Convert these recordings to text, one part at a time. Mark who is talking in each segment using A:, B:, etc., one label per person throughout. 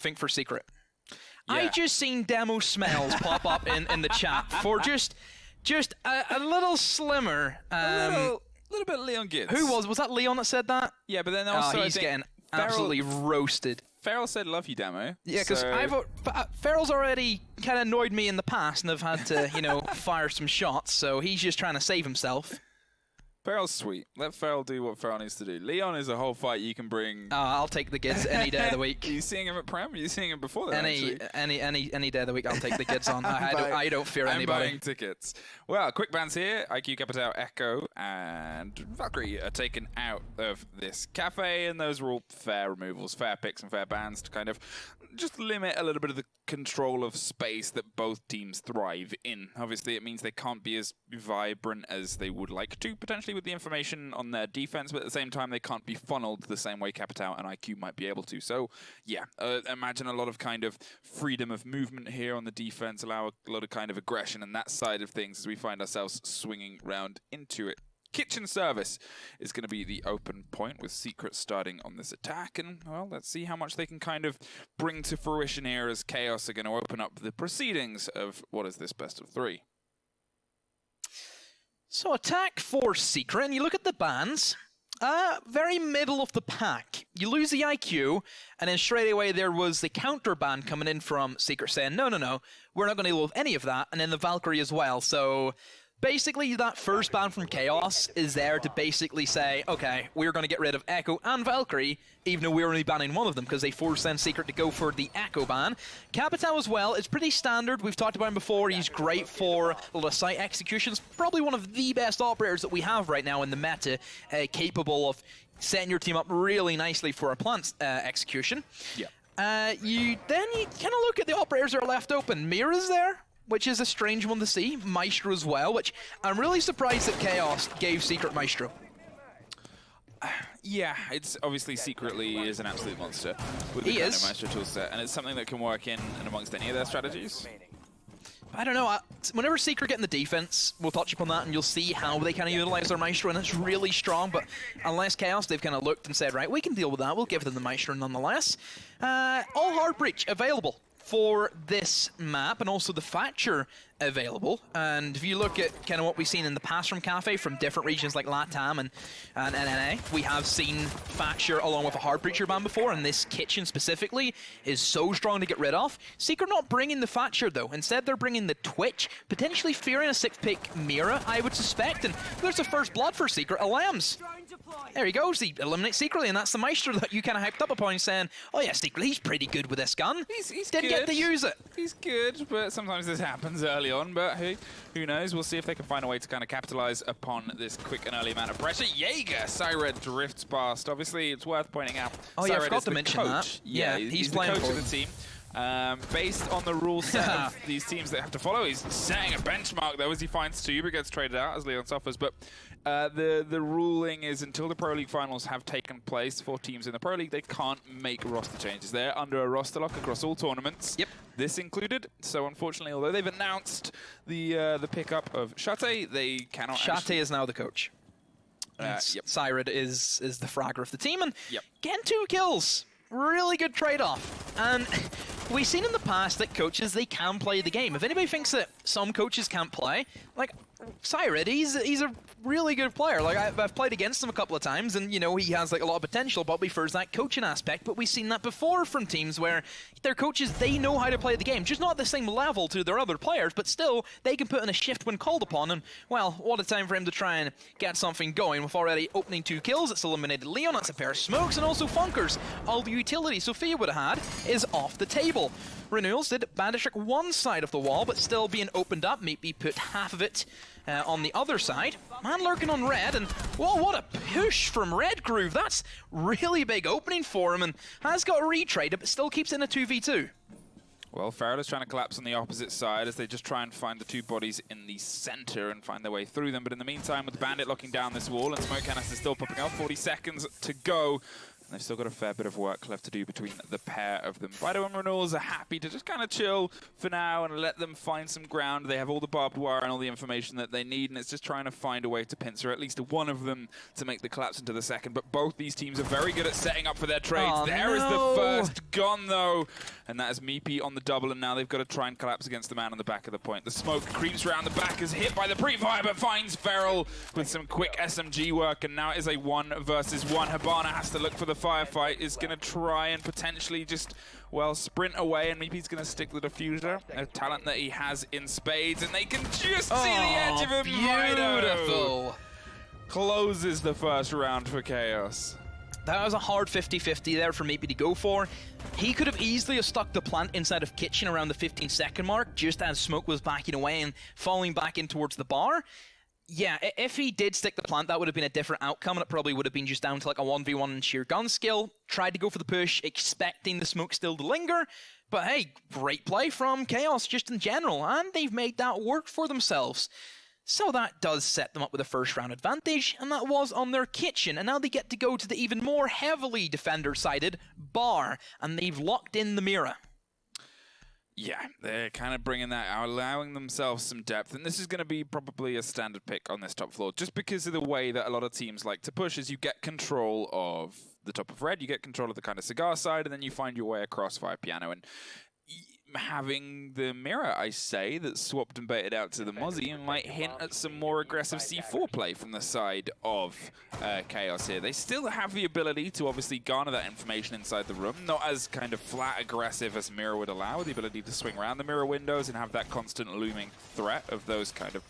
A: think for Secret.
B: Yeah.
A: I just seen demo smells pop up in the chat for just a little slimmer.
B: A little bit of Leon Gids.
A: Who was that Leon that said that?
B: Yeah, but then also
A: he's getting absolutely roasted.
B: Feral said love you, Demo.
A: Yeah, because Feral's already kind of annoyed me in the past and I've had to, fire some shots, so he's just trying to save himself.
B: Feral's sweet. Let Feral do what Feral needs to do. Leon is a whole fight you can bring.
A: I'll take the Gids any day of the week.
B: Are you seeing him at Prem? Are you seeing him before that?
A: Any day of the week, I'll take the Gids on. I don't fear anybody.
B: I'm buying tickets. Well, quick bans here. IQ, Capital, Echo, and Valkyrie are taken out of this cafe, and those are all fair removals, fair picks, and fair bans to kind of just limit a little bit of the control of space that both teams thrive in. Obviously, it means they can't be as vibrant as they would like to, potentially with the information on their defense, but at the same time, they can't be funneled the same way Capital and IQ might be able to. So, yeah, imagine a lot of kind of freedom of movement here on the defense, allow a lot of kind of aggression and that side of things as we find ourselves swinging round into it. Kitchen service is going to be the open point with Secret starting on this attack, and well, let's see how much they can kind of bring to fruition here as Chaos are going to open up the proceedings of what is this best of 3.
A: So attack for Secret, and you look at the bans, very middle of the pack. You lose the IQ, and then straight away there was the counter ban coming in from Secret saying, no, we're not going to deal with any of that, and then the Valkyrie as well, so basically, that first ban from Chaos is there to basically say, okay, we're going to get rid of Echo and Valkyrie, even though we're only banning one of them, because they forced then Secret to go for the Echo ban. Capital as well, it's pretty standard. We've talked about him before. He's great for a lot of site executions. Probably one of the best operators that we have right now in the meta, capable of setting your team up really nicely for a plant execution.
B: Yeah.
A: You kind of look at the operators that are left open. Mira's there, which is a strange one to see. Maestro as well, which I'm really surprised that Chaos gave Secret Maestro.
B: Yeah, it's obviously secretly is an absolute monster with the kind of Maestro toolset, and it's something that can work in and amongst any of their strategies.
A: I don't know, whenever Secret get in the defense, we'll touch upon that and you'll see how they kind of utilize their Maestro, and it's really strong, but unless Chaos, they've kind of looked and said, right, we can deal with that, we'll give them the Maestro nonetheless. All hard breach available for this map, and also the Thatcher available. And if you look at kind of what we've seen in the past from Cafe, from different regions like LATAM and NNA, we have seen Thatcher along with a hard breacher ban before, and this kitchen specifically is so strong to get rid of. Secret not bringing the Thatcher though, instead they're bringing the Twitch, potentially fearing a 6-pick Mira, I would suspect, and there's a first blood for Secret, Alams. There he goes, he eliminates Secretly, and that's the Maestro that you kind of hyped up upon, saying, oh yeah, Secretly, he's pretty good with this gun.
B: He's
A: Didn't get to use it.
B: He's good, but sometimes this happens early on, but who knows? We'll see if they can find a way to kind of capitalize upon this quick and early amount of pressure. Jaeger, Syred drifts past. Obviously, it's worth pointing out.
A: Oh yeah, I forgot to mention that.
B: Yeah, he's playing the coach of the team. Based on the rule set of these teams that have to follow, he's setting a benchmark though as he finds 2 but gets traded out as Leon suffers. But the ruling is until the Pro League finals have taken place for teams in the Pro League, they can't make roster changes. They're under a roster lock across all tournaments.
A: Yep.
B: This included. So unfortunately, although they've announced the pickup of Shate, they cannot.
A: Shate is now the coach.
B: Yep.
A: Syred is the fragger of the team, and getting 2 kills. Really good trade-off. And we've seen in the past that coaches, they can play the game. If anybody thinks that some coaches can't play, like Syred, he's a really good player. Like I've played against him a couple of times, and you know he has like a lot of potential, but prefers that coaching aspect. But we've seen that before from teams where their coaches, they know how to play the game, just not at the same level to their other players, but still they can put in a shift when called upon. And well, what a time for him to try and get something going with already opening 2 kills. It's eliminated Leon, that's a pair of smokes, and also Funkers. All the utility Sophia would have had is off the table. Renewals did bandage trick one side of the wall, but still being opened up. Maybe put half of it on the other side. Man lurking on red, and whoa, what a push from Red Groove. That's really big opening for him, and has got a retrade, but still keeps it in a 2v2.
B: Well, Farrell is trying to collapse on the opposite side as they just try and find the 2 bodies in the center and find their way through them. But in the meantime, with the Bandit locking down this wall and smoke canisters still popping up, 40 seconds to go. And they've still got a fair bit of work left to do between the pair of them. Fido and Renewals are happy to just kind of chill for now and let them find some ground. They have all the barbed wire and all the information that they need, and it's just trying to find a way to pincer at least one of them to make the collapse into the second. But both these teams are very good at setting up for their trades.
A: Oh,
B: There is the first gone, though. And that is Meepy on the double, and now they've got to try and collapse against the man on the back of the point. The smoke creeps around the back, is hit by the pre-fire, but finds Feral with some quick SMG work, and now it is a 1 versus 1. Hibana has to look for the firefight, is going to try and potentially just, well, sprint away, and Meepy's going to stick the diffuser, a talent that he has in spades, and they can just see the edge of him.
A: Beautiful.
B: Closes the first round for Chaos.
A: That was a hard 50-50 there for Meepy to go for. He could have easily have stuck the plant inside of Kitchen around the 15-second mark, just as Smoke was backing away and falling back in towards the bar. Yeah, if he did stick the plant, that would have been a different outcome, and it probably would have been just down to like a 1v1 in sheer gun skill. Tried to go for the push, expecting the smoke still to linger. But hey, great play from Chaos just in general, and they've made that work for themselves. So that does set them up with a first round advantage, and that was on their Kitchen, and now they get to go to the even more heavily defender-sided bar, and they've locked in the Mira.
B: Yeah, they're kind of bringing that out, allowing themselves some depth, and this is going to be probably a standard pick on this top floor, just because of the way that a lot of teams like to push, is you get control of the top of red, you get control of the kind of cigar side, and then you find your way across via piano, and having the mirror, I say, that's swapped and baited out to the Mozzie might hint at some more aggressive C4 play from the side of Chaos here. They still have the ability to obviously garner that information inside the room, not as kind of flat aggressive as Mirror would allow, the ability to swing around the mirror windows and have that constant looming threat of those kind of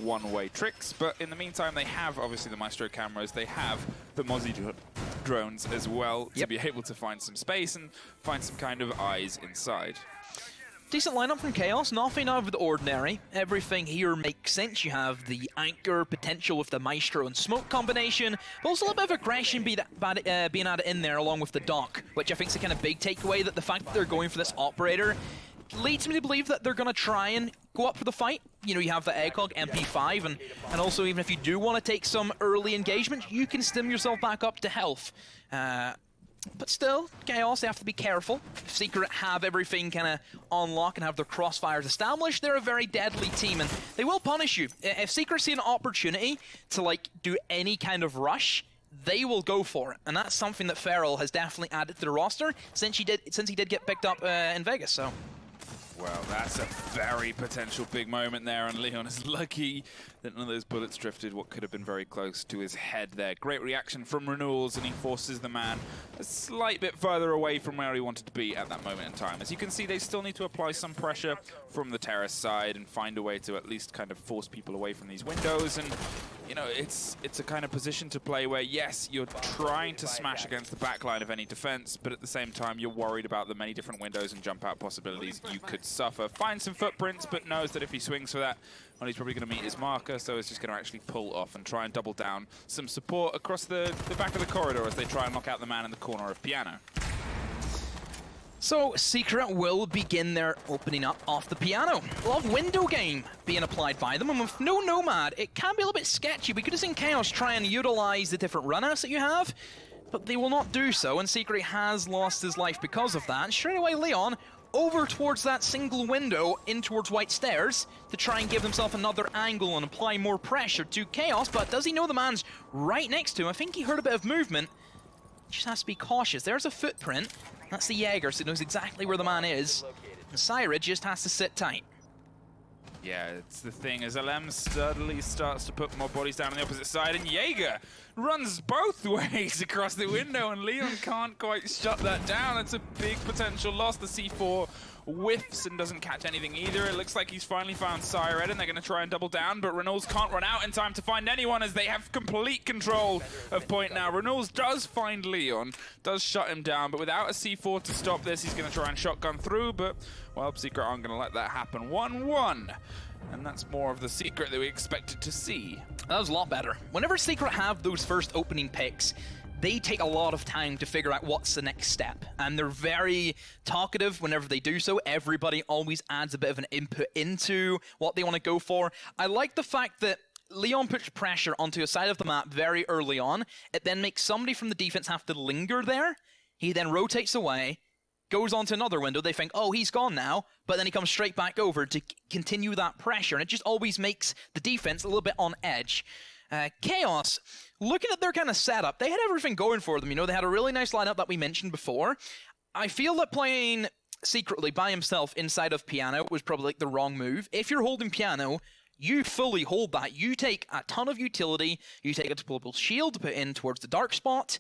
B: one-way tricks. But in the meantime, they have obviously the Maestro cameras, they have the Mozzie drones as well to be able to find some space and find some kind of eyes inside.
A: Decent lineup from Chaos, nothing out of the ordinary. Everything here makes sense. You have the anchor potential with the Maestro and Smoke combination, but also a little bit of aggression being added in there along with the Doc, which I think is a kind of big takeaway, that the fact that they're going for this operator leads me to believe that they're going to try and go up for the fight. You know, you have the Eggcog MP5, and also even if you do want to take some early engagement, you can stim yourself back up to health. But still, Chaos, they have to be careful. If Secret have everything kind of on lock and have their crossfires established, they're a very deadly team, and they will punish you. If Secret see an opportunity to, like, do any kind of rush, they will go for it. And that's something that Feral has definitely added to the roster since he did get picked up in Vegas, so...
B: Well, that's a very potential big moment there, and Leon is lucky that none of those bullets drifted what could have been very close to his head there. Great reaction from Renewals, and he forces the man a slight bit further away from where he wanted to be at that moment in time. As you can see, they still need to apply some pressure from the terrace side and find a way to at least kind of force people away from these windows. And, you know, it's a kind of position to play where, yes, you're trying to smash against the backline of any defense, but at the same time, you're worried about the many different windows and jump out possibilities you could suffer. Finds some footprints, but knows that if he swings for that, well, he's probably going to meet his marker, so he's just going to actually pull off and try and double down some support across the back of the corridor as they try and knock out the man in the corner of piano.
A: So, Secret will begin their opening up off the piano. A lot of window game being applied by them, and with no Nomad, it can be a little bit sketchy. We could have seen Chaos try and utilize the different runouts that you have, but they will not do so, and Secret has lost his life because of that. And straight away, Leon over towards that single window in towards White Stairs to try and give himself another angle and apply more pressure to Chaos, but does he know the man's right next to him? I think he heard a bit of movement. Just has to be cautious. There's a footprint. That's the Jaeger, so he knows exactly where the man is. And Syra just has to sit tight.
B: Yeah, it's the thing, as LM steadily starts to put more bodies down on the opposite side, and Jaeger runs both ways across the window, and Leon can't quite shut that down. It's a big potential loss. The C4 whiffs and doesn't catch anything either. It looks like he's finally found Syred, and they're going to try and double down, but Renewals can't run out in time to find anyone as they have complete control of point now. Renewals does find Leon, does shut him down, but without a C4 to stop this, he's going to try and shotgun through, but, well, Secret aren't going to let that happen. 1-1. And that's more of the Secret that we expected to see.
A: That was a lot better. Whenever Secret have those first opening picks, they take a lot of time to figure out what's the next step. And they're very talkative whenever they do so. Everybody always adds a bit of an input into what they want to go for. I like the fact that Leon puts pressure onto a side of the map very early on. It then makes somebody from the defense have to linger there. He then rotates away, goes onto another window. They think, oh, he's gone now, but then he comes straight back over to continue that pressure, and it just always makes the defense a little bit on edge. Chaos, looking at their kind of setup, they had everything going for them. You know, they had a really nice lineup that we mentioned before. I feel that playing secretly by himself inside of Piano was probably like the wrong move. If you're holding Piano, you fully hold that. You take a ton of utility, you take a deployable shield to put in towards the dark spot,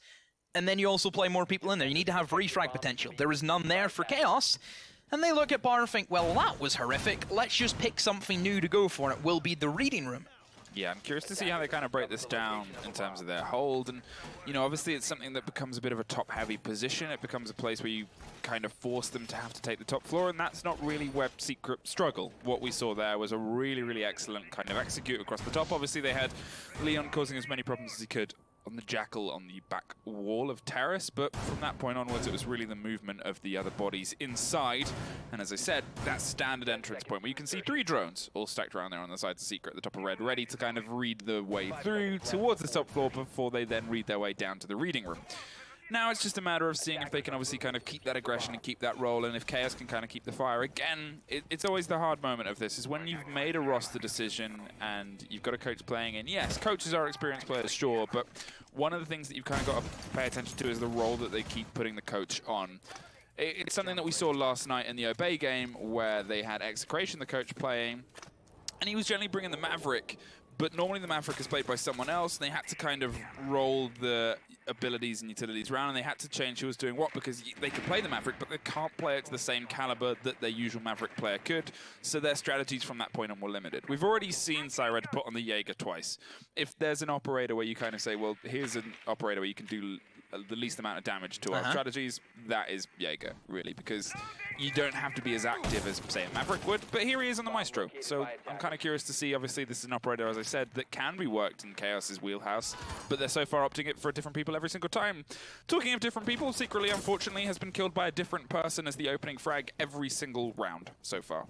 A: and then you also play more people in there. You need to have refrag potential. There is none there for Chaos. And they look at Bar and think, well, that was horrific. Let's just pick something new to go for. It will be the reading room.
B: Yeah, I'm curious to see how they kind of break this down in terms of their hold. And, you know, obviously it's something that becomes a bit of a top-heavy position. It becomes a place where you kind of force them to have to take the top floor, and that's not really where Secret struggle. What we saw there was a really, really excellent kind of execute across the top. Obviously, they had Leon causing as many problems as he could on the Jackal on the back wall of Terrace, but from that point onwards, it was really the movement of the other bodies inside. And as I said, that standard entrance point where you can see 3 drones all stacked around there on the sides of Secret at the top of Red, ready to kind of read the way through towards the top floor before they then read their way down to the reading room. Now it's just a matter of seeing if they can obviously kind of keep that aggression and keep that roll, and if Chaos can kind of keep the fire. Again, it's always the hard moment of this, is when you've made a roster decision and you've got a coach playing in. Yes, coaches are experienced players, sure, but one of the things that you've kind of got to pay attention to is the role that they keep putting the coach on. It's something that we saw last night in the Obey game, where they had Execration, the coach, playing, and he was generally bringing the Maverick, but normally the Maverick is played by someone else, and they had to kind of roll the abilities and utilities around, and they had to change who was doing what, because they could play the Maverick, but they can't play it to the same caliber that their usual Maverick player could, so their strategies from that point on were limited. We've already seen Syred put on the Jaeger twice. If there's an operator where you kind of say, well, here's an operator where you can do the least amount of damage to our strategies, that is Jaeger, really, because you don't have to be as active as, say, a Maverick would, but here he is on the Maestro. So I'm kind of curious to see, obviously, this is an operator, as I said, that can be worked in Chaos's wheelhouse, but they're so far opting it for different people every single time. Talking of different people, Secretly, unfortunately, has been killed by a different person as the opening frag every single round so far.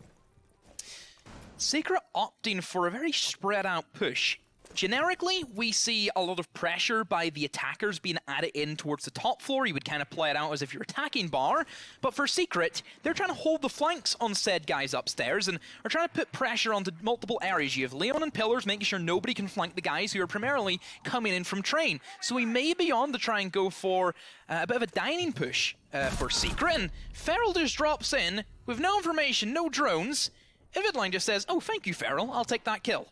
A: Secret opting for a very spread out push. Generically, we see a lot of pressure by the attackers being added in towards the top floor. You would kind of play it out as if you're attacking Bar. But for Secret, they're trying to hold the flanks on said guys upstairs and are trying to put pressure onto multiple areas. You have Leon and Pillars making sure nobody can flank the guys who are primarily coming in from Train. So we may be on to try and go for a bit of a dining push for Secret. And Feral just drops in with no information, no drones. Avidline just says, oh, thank you, Feral. I'll take that kill.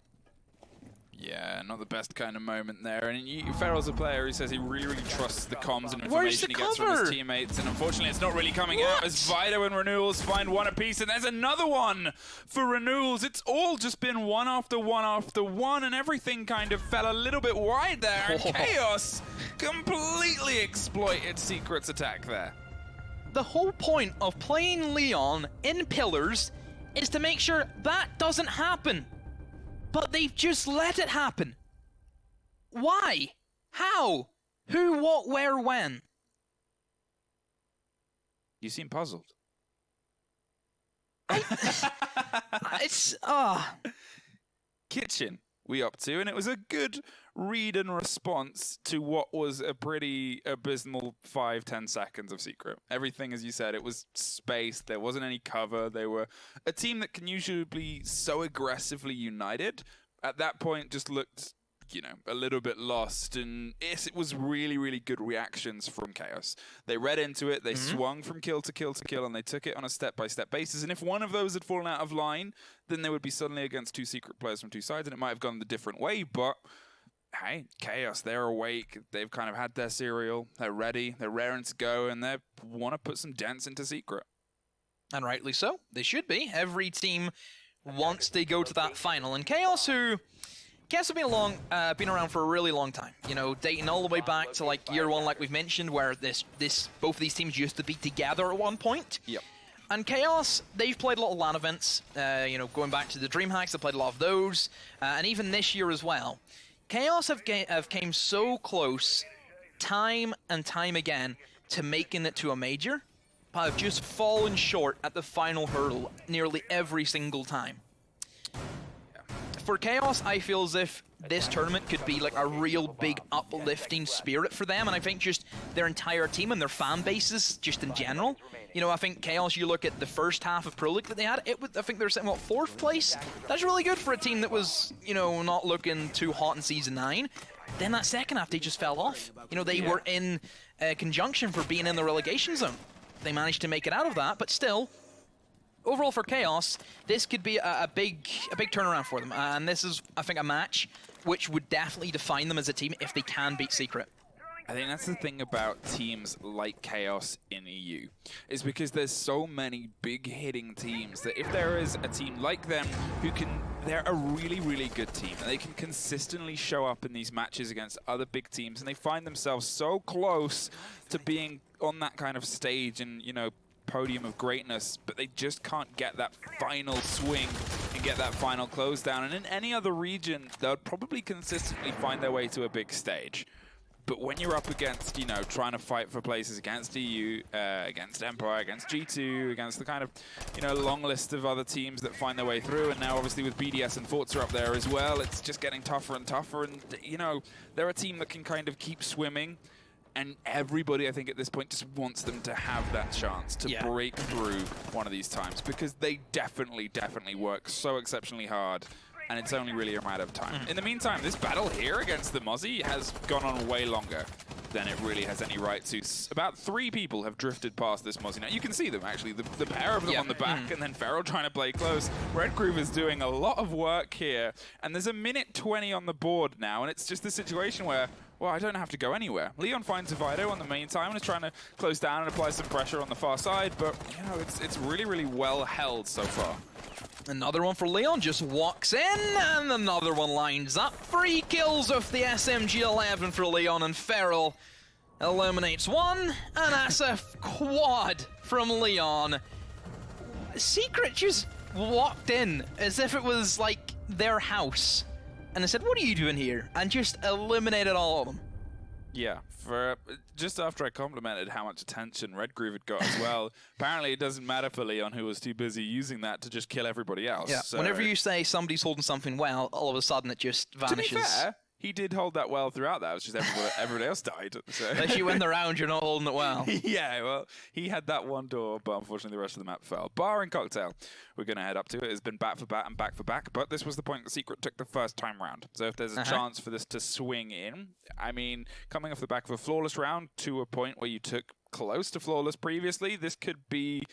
B: Yeah, not the best kind of moment there. And Feral's a player who says he really, really trusts the comms and information he gets from his teammates. And unfortunately, it's not really coming out as Vido and Renewals find one apiece. And there's another one for Renewals. It's all just been one after one after one. And everything kind of fell a little bit wide there. And Chaos completely exploited Secret's attack there.
A: The whole point of playing Leon in Pillars is to make sure that doesn't happen. But they've just let it happen. Why? How? Who, what, where, when?
B: You seem puzzled.
A: It's,
B: Kitchen, we up to, and it was a good read and response to what was a pretty abysmal 5-10 seconds of Secret. Everything, as you said, it was spaced. There wasn't any cover. They were a team that can usually be so aggressively united. At that point, just looked, you know, a little bit lost. And yes, it was really, really good reactions from Chaos. They read into it. They swung from kill to kill to kill, and they took it on a step-by-step basis. And if one of those had fallen out of line, then they would be suddenly against 2 Secret players from 2 sides, and it might have gone the different way. But hey, Chaos, they're awake. They've kind of had their cereal. They're ready. They're raring to go, and they want to put some dents into Secret. And
A: rightly so. They should be. Every team wants to go to that final. And Chaos have been around for a really long time. You know, dating all the way back to like year 1, like we've mentioned, where both of these teams used to be together at one point.
B: Yep.
A: And Chaos, they've played a lot of LAN events. You know, going back to the DreamHacks, they played a lot of those, and even this year as well. Chaos have came so close, time and time again, to making it to a major, but have just fallen short at the final hurdle nearly every single time. For Chaos, I feel as if this tournament could be like a real big uplifting spirit for them, and I think just their entire team and their fan bases just in general. You know, I think Chaos, you look at the first half of Pro League that they had, I think they're sitting, what, 4th place? That's really good for a team that was, you know, not looking too hot in Season 9. Then that second half, they just fell off. You know, they were in conjunction for being in the relegation zone. They managed to make it out of that, but still, overall for Chaos, this could be a big turnaround for them. And this is, I think, a match which would definitely define them as a team if they can beat Secret.
B: I think that's the thing about teams like Chaos in EU, is because there's so many big hitting teams that if there is a team like them who can, they're a really, really good team and they can consistently show up in these matches against other big teams and they find themselves so close to being on that kind of stage and, you know, podium of greatness, but they just can't get that final swing and get that final close down. And in any other region, they'll probably consistently find their way to a big stage. But when you're up against, you know, trying to fight for places against EU, against Empire, against G2, against the kind of, you know, long list of other teams that find their way through, and now obviously with BDS and Forza up there as well, it's just getting tougher and tougher. And, you know, they're a team that can kind of keep swimming, and everybody, I think, at this point just wants them to have that chance to break through one of these times, because they definitely work so exceptionally hard. And it's only really a matter of time. In the meantime, this battle here against the Mozzie has gone on way longer than it really has any right to. About 3 people have drifted past this Mozzie. Now, you can see them, actually, the pair of them on the back, and then Feral trying to play close. Red Groove is doing a lot of work here, and there's a minute 20 on the board now, and it's just the situation where, well, I don't have to go anywhere. Leon finds Vido on the main time and is trying to close down and apply some pressure on the far side, but, you know, it's really, really well held so far.
A: Another one for Leon, just walks in, and another one lines up. 3 kills off the SMG-11 for Leon, and Feral eliminates one, and that's a quad from Leon. Secret just walked in as if it was like their house, and they said, "What are you doing here?" and just eliminated all of them.
B: Yeah, for just after I complimented how much attention Red Groove had got as well, apparently it doesn't matter for Leon, who was too busy using that to just kill everybody else.
A: Yeah,
B: so,
A: whenever you say somebody's holding something well, all of a sudden it just vanishes.
B: To be fair, he did hold that well throughout that. It was just everybody else died. So.
A: Unless you win the round, you're not holding it well.
B: Yeah, well, he had that one door, but unfortunately the rest of the map fell. Bar and Cocktail, we're going to head up to. It has been bat for bat and back for back, but this was the point that Secret took the first time round. So if there's a chance for this to swing in, I mean, coming off the back of a flawless round to a point where you took close to flawless previously, this could be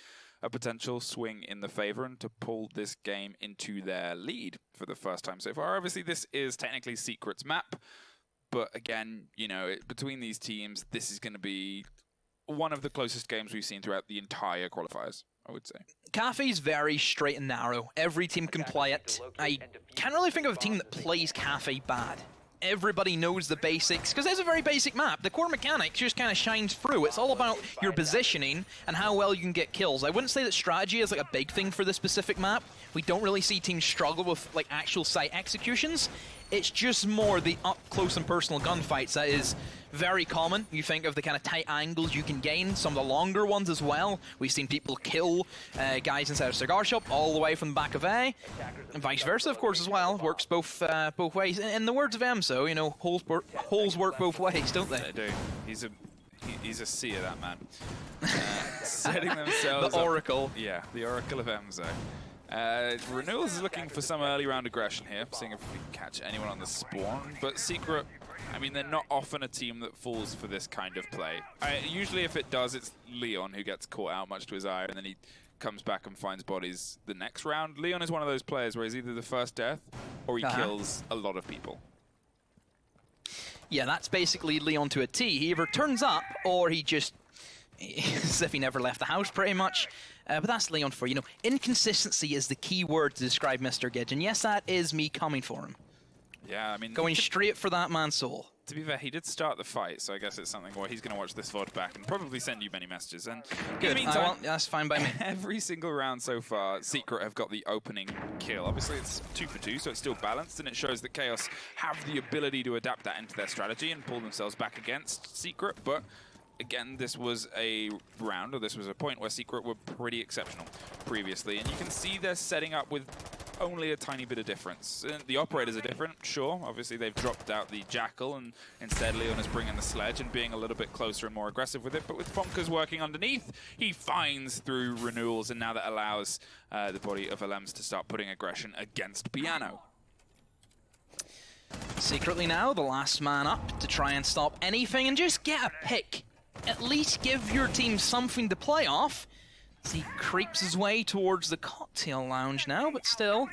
B: a potential swing in the favor and to pull this game into their lead for the first time so far. Obviously, this is technically Secret's map, but again, you know, between these teams, this is going to be one of the closest games we've seen throughout the entire qualifiers, I would say.
A: Cafe's very straight and narrow. Every team can play it. I can't really think of a team that plays Cafe bad. Everybody knows the basics, because it's a very basic map. The core mechanics just kind of shines through. It's all about your positioning and how well you can get kills. I wouldn't say that strategy is like a big thing for this specific map. We don't really see teams struggle with like actual site executions. It's just more the up close and personal gunfights that is very common. You think of the kind of tight angles you can gain, some of the longer ones as well. We've seen people kill guys inside a cigar shop all the way from the back of A, and vice versa, of course, as well. Works both ways. In the words of Emso, you know, holes work both ways, don't they?
B: They do. He's a seer, that man. Setting themselves
A: the Oracle.
B: Up. Yeah, the Oracle of Emso. Renewals is looking for some early round aggression here, seeing if we can catch anyone on the spawn. But Secret, I mean, they're not often a team that falls for this kind of play. Usually if it does, it's Leon who gets caught out, much to his ire, and then he comes back and finds bodies the next round. Leon is one of those players where he's either the first death or he kills a lot of people.
A: Yeah, that's basically Leon to a T. He either turns up or he just, as if he never left the house pretty much. But that's Leon for you. Know, inconsistency is the key word to describe Mr. Gidge, and yes, that is me coming for him.
B: Yeah, I mean...
A: Going straight for that man's soul.
B: To be fair, he did start the fight, so I guess it's something where he's going to watch this VOD back and probably send you many messages. And
A: good,
B: in the meantime,
A: that's fine by me.
B: Every single round so far, Secret have got the opening kill. Obviously, it's 2 for 2, so it's still balanced, and it shows that Chaos have the ability to adapt that into their strategy and pull themselves back against Secret, but... Again, this was a round, or this was a point where Secret were pretty exceptional previously. And you can see they're setting up with only a tiny bit of difference. The operators are different, sure. Obviously, they've dropped out the Jackal, and instead Leon is bringing the Sledge and being a little bit closer and more aggressive with it. But with Bonkers working underneath, he finds through renewals, and now that allows the body of Alems to start putting aggression against Piano.
A: Secretly now, the last man up to try and stop anything and just get a pick. At least give your team something to play off. As he creeps his way towards the cocktail lounge now, but still,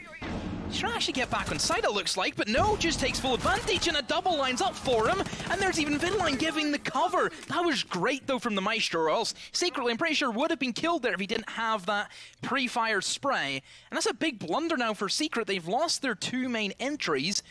A: he's trying to actually get back on site, it looks like, but no, just takes full advantage, and a double lines up for him, and there's even Vinline giving the cover. That was great, though, from the Maestro, or else secretly, I'm pretty sure, would have been killed there if he didn't have that pre-fire spray. And that's a big blunder now for Secret. They've lost their two main entries.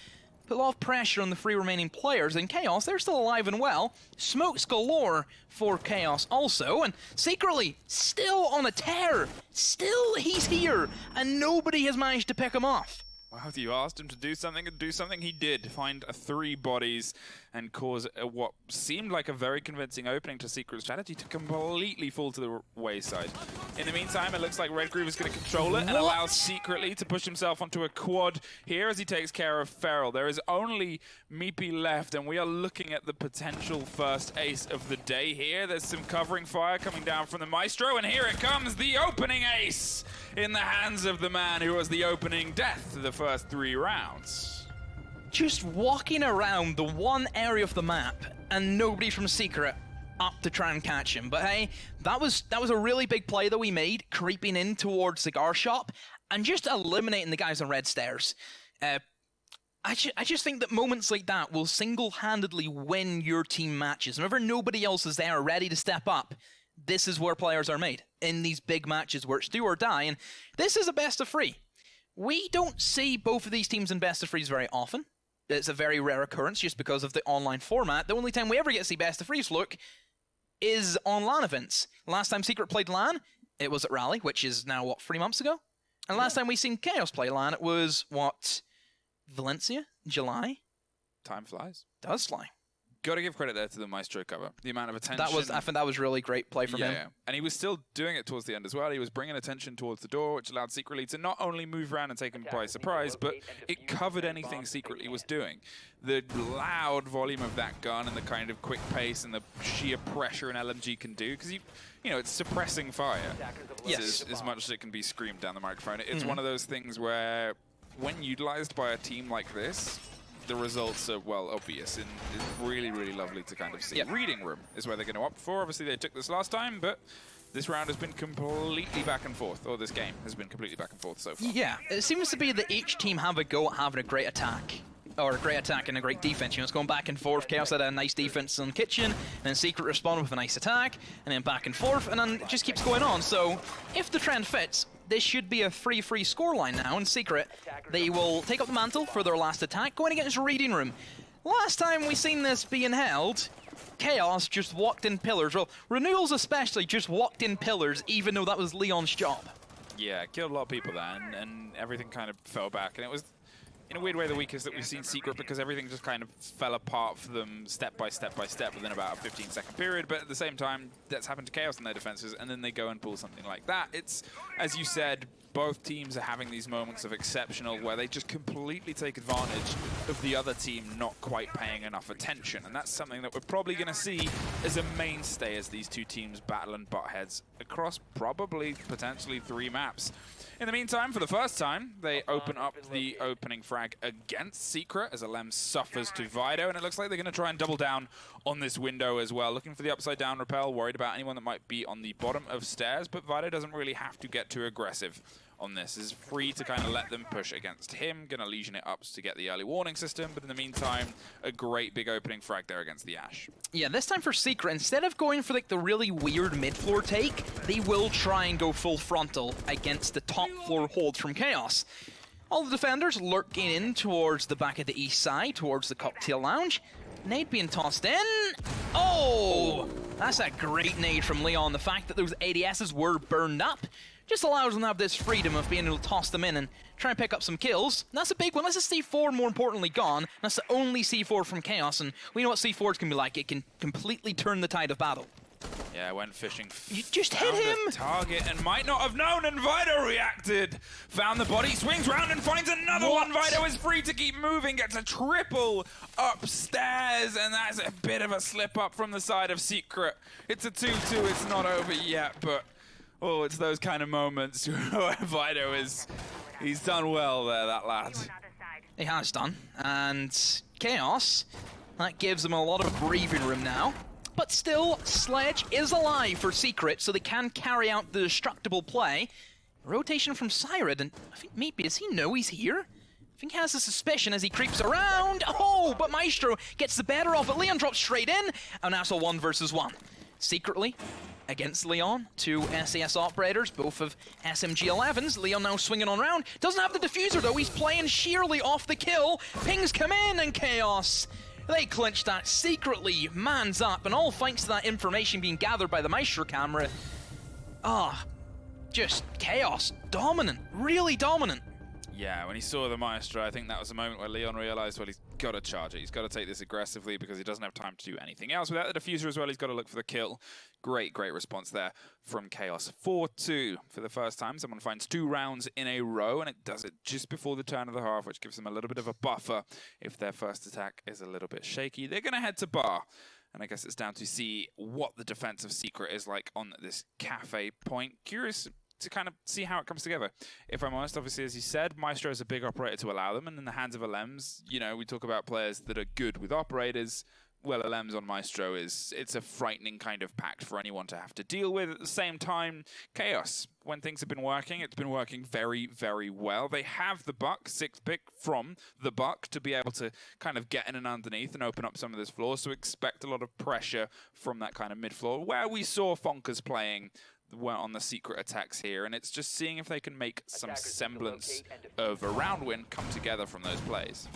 A: Put a lot of pressure on the three remaining players. In Chaos, they're still alive and well. Smokes galore for Chaos also. And secretly, still on a tear. Still, he's here. And nobody has managed to pick him off.
B: Well, you asked him to do something, and do something he did. Find 3 bodies and cause what seemed like a very convincing opening to Secret's strategy to completely fall to the wayside. In the meantime, it looks like Red Groove is going to control it and allow Secretly to push himself onto a quad here as he takes care of Feral. There is only Meepy left, and we are looking at the potential first ace of the day here. There's some covering fire coming down from the Maestro, and here it comes, the opening ace in the hands of the man who was the opening death to the first 3 rounds.
A: Just walking around the one area of the map and nobody from Secret up to try and catch him. But hey, that was a really big play that we made, creeping in towards Cigar Shop and just eliminating the guys on red stairs. I just think that moments like that will single-handedly win your team matches. Whenever nobody else is there ready to step up, this is where players are made, in these big matches where it's do or die, and this is a best of 3. We don't see both of these teams in best of 3s very often. It's a very rare occurrence just because of the online format. The only time we ever get to see best of 3s look is on LAN events. Last time Secret played LAN, it was at Rally, which is now, what, 3 months ago? And last time we seen Chaos play LAN, it was, what, Valencia? July?
B: Time flies.
A: Does fly.
B: Got to give credit there to the Maestro cover. The amount of attention.
A: I think that was really great play from him.
B: Yeah, and he was still doing it towards the end as well. He was bringing attention towards the door, which allowed Secretly to not only move around and take him by surprise, but it covered anything Secretly was doing. The loud volume of that gun and the kind of quick pace and the sheer pressure an LMG can do, because you know, it's suppressing fire.
A: Yes.
B: As much as it can be screamed down the microphone. It's one of those things where, when utilized by a team like this, the results are, well, obvious, and it's really, really lovely to kind of see.
A: Yep.
B: Reading Room is where they're going to opt for. Obviously, they took this last time, but this round has been completely back and forth, or this game has been completely back and forth so far.
A: Yeah, it seems to be that each team have a go at having a great attack. Or a great attack and a great defense. You know, it's going back and forth. Chaos had a nice defense on Kitchen, and then Secret responded with a nice attack, and then back and forth, and then it just keeps going on. So, if the trend fits, this should be a 3-3 scoreline now. In Secret, they will take up the mantle for their last attack, going against Reading Room. Last time we seen this being held, Chaos just walked in pillars. Well, Renewals especially just walked in pillars, even though that was Leon's job.
B: Yeah, killed a lot of people there, and everything kind of fell back, and it was, in a weird way, the weakest that we've seen Secret, because everything just kind of fell apart for them step by step by step within about a 15-second period. But at the same time, that's happened to Chaos in their defenses, and then they go and pull something like that. It's, as you said, both teams are having these moments of exceptional where they just completely take advantage of the other team not quite paying enough attention. And that's something that we're probably going to see as a mainstay as these two teams battle and butt heads across probably, potentially 3 maps. In the meantime, for the first time, they open up the opening frag against Secret as Alem suffers to Vido, and it looks like they're going to try and double down on this window as well. Looking for the upside down rappel, worried about anyone that might be on the bottom of stairs, but Vido doesn't really have to get too aggressive on this. Is free to kind of let them push against him, going to Legion it up to get the early warning system, but in the meantime, a great big opening frag there against the Ash.
A: Yeah, this time for Secret, instead of going for like the really weird mid-floor take, they will try and go full frontal against the top floor hold from Chaos. All the defenders lurking in towards the back of the east side, towards the cocktail lounge. Nade being tossed in. Oh! That's a great nade from Leon. The fact that those ADSs were burned up just allows them to have this freedom of being able to toss them in and try and pick up some kills. And that's a big one. That's a C4, more importantly, gone. That's the only C4 from Chaos, and we know what C4s can be like. It can completely turn the tide of battle.
B: Yeah, went fishing.
A: You just hit him!
B: Target and might not have known, and Vido reacted. Found the body, swings round and finds another one. Vido is free to keep moving, gets a triple upstairs, and that's a bit of a slip up from the side of Secret. It's a 2-2, it's not over yet, but oh, it's those kind of moments where Vido he's done well there, that lad.
A: He has done, and Chaos, that gives him a lot of breathing room now. But still, Sledge is alive for Secret, so they can carry out the destructible play. Rotation from Syred, and I think maybe, does he know he's here? I think he has a suspicion as he creeps around. Oh, but Maestro gets the better of it. Leon drops straight in, and that's a 1 versus 1. Secretly, against Leon, 2 SAS operators, both of SMG-11s. Leon now swinging on round. Doesn't have the diffuser though, he's playing sheerly off the kill. Pings come in, and Chaos, they clinch that secretly, man's up, and all thanks to that information being gathered by the Maestro camera. Just Chaos, dominant, really dominant.
B: Yeah, when he saw the Maestro, I think that was the moment where Leon realized, well, he's got to charge it. He's got to take this aggressively because he doesn't have time to do anything else. Without the diffuser as well, he's got to look for the kill. Great response there from Chaos. 4-2 for the first time. Someone finds 2 rounds in a row, and it does it just before the turn of the half, which gives them a little bit of a buffer. If their first attack is a little bit shaky, they're going to head to bar. And I guess it's down to see what the defensive Secret is like on this cafe point. Curious to kind of see how it comes together. If I'm honest, obviously, as you said, Maestro is a big operator to allow them, and in the hands of Alems, you know, we talk about players that are good with operators. Well, Alems on Maestro it's a frightening kind of pact for anyone to have to deal with. At the same time, Chaos, when things have been working, it's been working very, very well. They have the Buck, 6th pick from the Buck, to be able to kind of get in and underneath and open up some of this floor, so expect a lot of pressure from that kind of mid-floor, where we saw Fonkers playing on the Secret attacks here, and it's just seeing if they can make some semblance of a round win come together from those plays.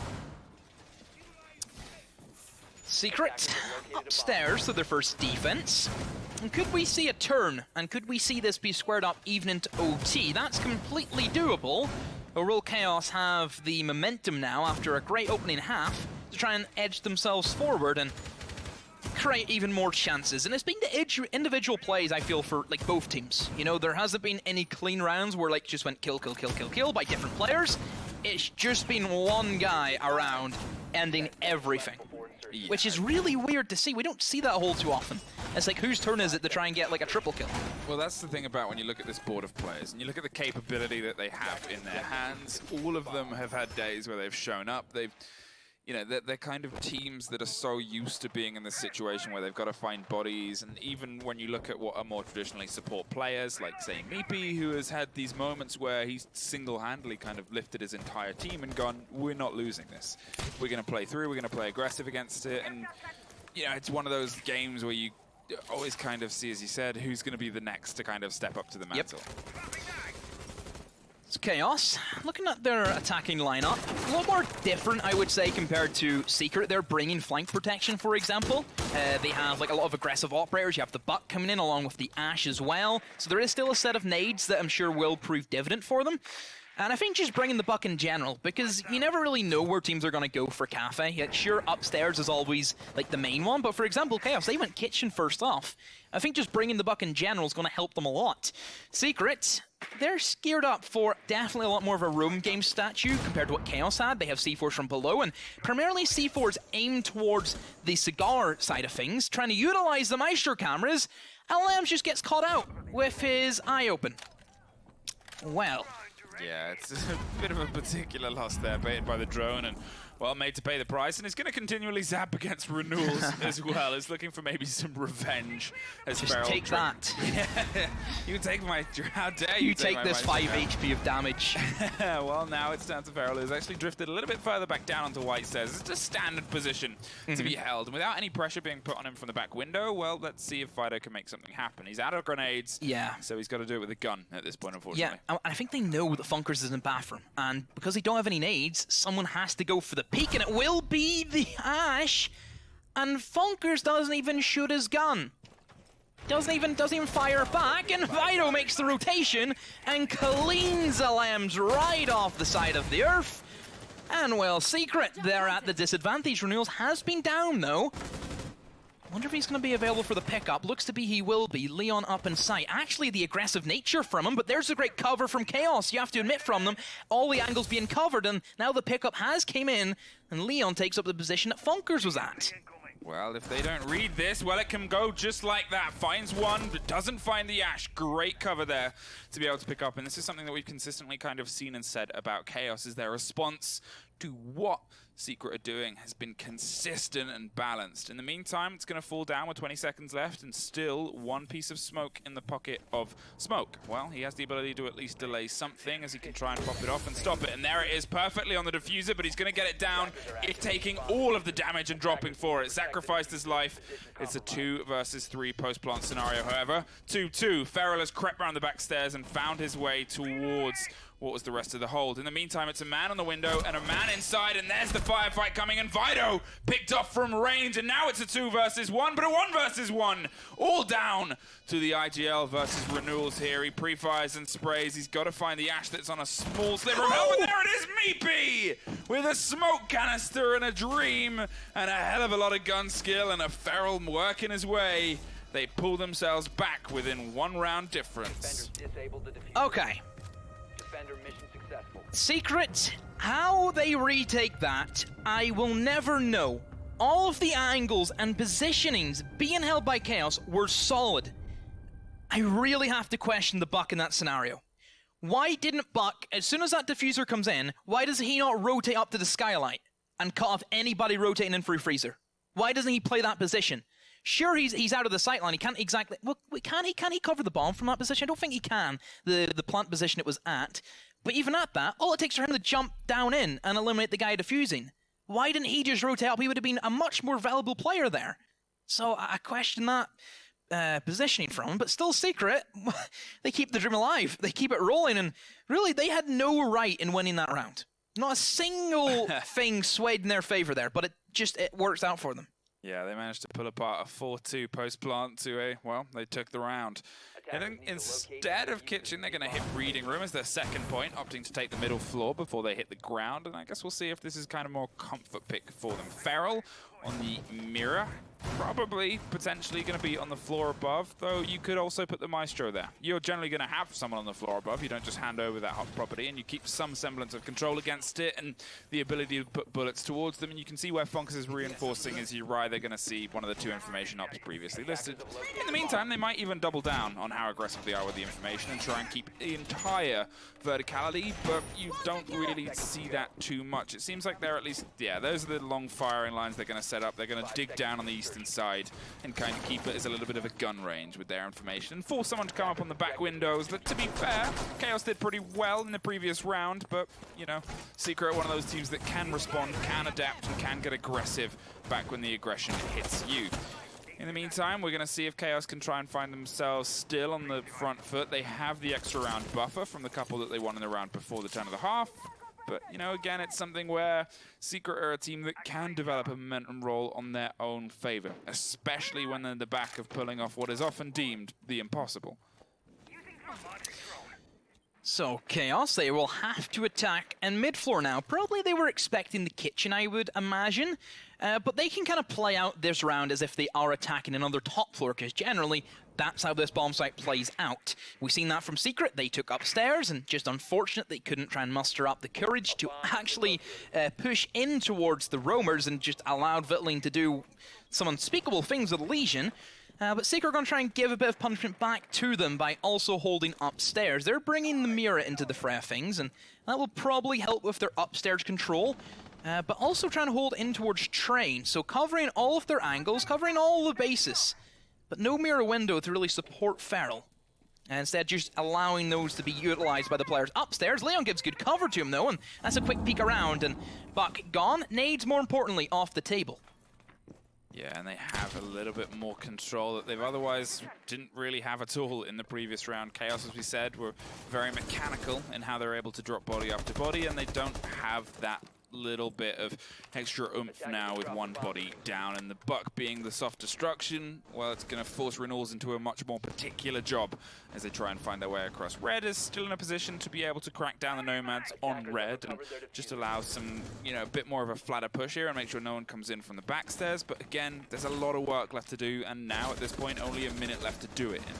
A: Secret upstairs to their first defense. And could we see a turn? And could we see this be squared up even into OT? That's completely doable. Or will Chaos have the momentum now after a great opening half to try and edge themselves forward and create even more chances? And it's been the individual plays, I feel, for like both teams. You know, there hasn't been any clean rounds where like just went kill by different players. It's just been one guy around ending everything. Yeah. Which is really weird to see. We don't see that all too often. It's like, whose turn is it to try and get like a triple kill? Well,
B: that's the thing about when you look at this board of players and you look at the capability that they have in their hands. All of them have had days where they've shown up. They've, you know, they're kind of teams that are so used to being in this situation where they've got to find bodies. And even when you look at what are more traditionally support players, like say Meepy, who has had these moments where he's single-handedly kind of lifted his entire team and gone, we're not losing this. We're going to play through, we're going to play aggressive against it. And, you know, it's one of those games where you always kind of see, as you said, who's going to be the next to kind of step up to the mantle.
A: Yep. It's Chaos. Looking at their attacking lineup, a lot more different, I would say, compared to Secret. They're bringing flank protection, for example. They have like a lot of aggressive operators. You have the Buck coming in along with the Ash as well. So there is still a set of nades that I'm sure will prove dividend for them. And I think just bringing the Buck in general, because you never really know where teams are going to go for Cafe. Like, sure, upstairs is always like the main one, but for example, Chaos, they went Kitchen first off. I think just bringing the Buck in general is going to help them a lot. Secret, they're geared up for definitely a lot more of a roam game statue compared to what Chaos had. They have C4s from below, and primarily C4s aimed towards the cigar side of things, trying to utilize the Maestro cameras. LM just gets caught out with his eye open. Well.
B: Yeah, it's a bit of a particular loss there, baited by the drone and, well, made to pay the price. And it's going to continually zap against renewals as well. It's looking for maybe some revenge. As
A: just take that.
B: You take my... How dare
A: you take this 5 HP of damage.
B: Well, now it's down to Feral, who's actually drifted a little bit further back down onto White Stairs. It's a standard position to be held. And without any pressure being put on him from the back window, well, let's see if Fido can make something happen. He's out of grenades.
A: Yeah.
B: So he's got to do it with a gun at this point, unfortunately.
A: Yeah, I think they know that Funkers is in bathroom. And because they don't have any nades, someone has to go for the peek, and it will be the Ash. And Funkers doesn't even shoot his gun. Doesn't even fire back, and Fido makes the rotation and cleans the lambs right off the side of the earth. And well, Secret, they're at the disadvantage. Renewals has been down though. Wonder if he's going to be available for the pickup. Looks to be he will be. Leon up in sight. Actually, the aggressive nature from him, but there's a great cover from Chaos. You have to admit from them, all the angles being covered, and now the pickup has came in, and Leon takes up the position that Funkers was at.
B: Well, if they don't read this, well, it can go just like that. Finds one, but doesn't find the Ash. Great cover there to be able to pick up, and this is something that we've consistently kind of seen and said about Chaos, is their response to what Secret are doing has been consistent and balanced. In the meantime, it's going to fall down with 20 seconds left and still one piece of smoke in the pocket of smoke. Well, he has the ability to at least delay something as he can try and pop it off and stop it. And there it is, perfectly on the diffuser, but he's going to get it down. It's taking all of the damage and dropping for it. Sacrificed his life. It's a 2 versus 3 post-plant scenario, however. 2-2. Feral has crept around the back stairs and found his way towards what was the rest of the hold. In the meantime, it's a man on the window and a man inside, and there's the firefight coming, and Vido picked off from range, and now it's a 2 versus 1, but a 1 versus 1. All down to the IGL versus Renewals here. He pre-fires and sprays. He's got to find the Ash that's on a small sliver of health, and there it is, Meepy! With a smoke canister and a dream, and a hell of a lot of gun skill, and a Feral working his way. They pull themselves back within 1 round difference.
A: Okay. Secret, how they retake that, I will never know. All of the angles and positionings being held by Chaos were solid. I really have to question the Buck in that scenario. Why didn't Buck, as soon as that diffuser comes in, why does he not rotate up to the skylight and cut off anybody rotating in through freezer? Why doesn't he play that position? Sure, he's out of the sight line. He can't exactly... Well, can he cover the bomb from that position? I don't think he can, the plant position it was at. But even at that, all it takes for him to jump down in and eliminate the guy diffusing. Why didn't he just rotate up? He would have been a much more valuable player there. So I question that positioning from him, but still Secret. They keep the dream alive. They keep it rolling, and really, they had no right in winning that round. Not a single thing swayed in their favor there, but it works out for them.
B: Yeah, they managed to pull apart a 4-2 post-plant to a, well, they took the round. And then instead of Kitchen, they're going to hit Reading Room as their second point, opting to take the middle floor before they hit the ground. And I guess we'll see if this is kind of more comfort pick for them. Feral on the mirror, probably potentially going to be on the floor above, though you could also put the Maestro there. You're generally going to have someone on the floor above. You don't just hand over that hot property, and you keep some semblance of control against it and the ability to put bullets towards them. And you can see where Funkers is reinforcing as you ride. They're going to see one of the 2 information ops previously listed. In the meantime, they might even double down on how aggressive they are with the information and try and keep the entire verticality, but you don't really see that too much. It seems like they're at least, yeah, those are the long firing lines they're going to set up. They're going to dig down on the eastern side and kind of keep it as a little bit of a gun range with their information and force someone to come up on the back windows. But to be fair, Chaos did pretty well in the previous round, but, you know, Secret are one of those teams that can respond, can adapt, and can get aggressive back when the aggression hits you. In the meantime, we're going to see if Chaos can try and find themselves still on the front foot. They have the extra round buffer from the couple that they won in the round before the turn of the half. But, you know, again, it's something where Secret are a team that can develop a momentum roll on their own favor, especially when they're in the back of pulling off what is often deemed the impossible.
A: So, Chaos, they will have to attack in mid-floor now. Probably they were expecting the kitchen, I would imagine. But they can kind of play out this round as if they are attacking another top floor, because generally, that's how this bomb site plays out. We've seen that from Secret. They took upstairs, and just unfortunate they couldn't try and muster up the courage to actually push in towards the roamers and just allowed Vitling to do some unspeakable things with Legion. But Secret are going to try and give a bit of punishment back to them by also holding upstairs. They're bringing the mirror into the fray of things, and that will probably help with their upstairs control. But also trying to hold in towards Train, so covering all of their angles, covering all the bases. But no mirror window to really support Feral. And instead just allowing those to be utilized by the players upstairs. Leon gives good cover to him though, and that's a quick peek around, and Buck gone. Nades, more importantly, off the table.
B: Yeah, and they have a little bit more control that they've otherwise didn't really have at all in the previous round. Chaos, as we said, were very mechanical in how they're able to drop body after body, and they don't have that little bit of extra oomph now with one body down, and the Buck being the soft destruction, well, it's going to force Renewals into a much more particular job as they try and find their way across. Red is still in a position to be able to crack down the Nomads on Red and just allow some, you know, a bit more of a flatter push here and make sure no one comes in from the backstairs. But again, there's a lot of work left to do, and now at this point, only a minute left to do it in.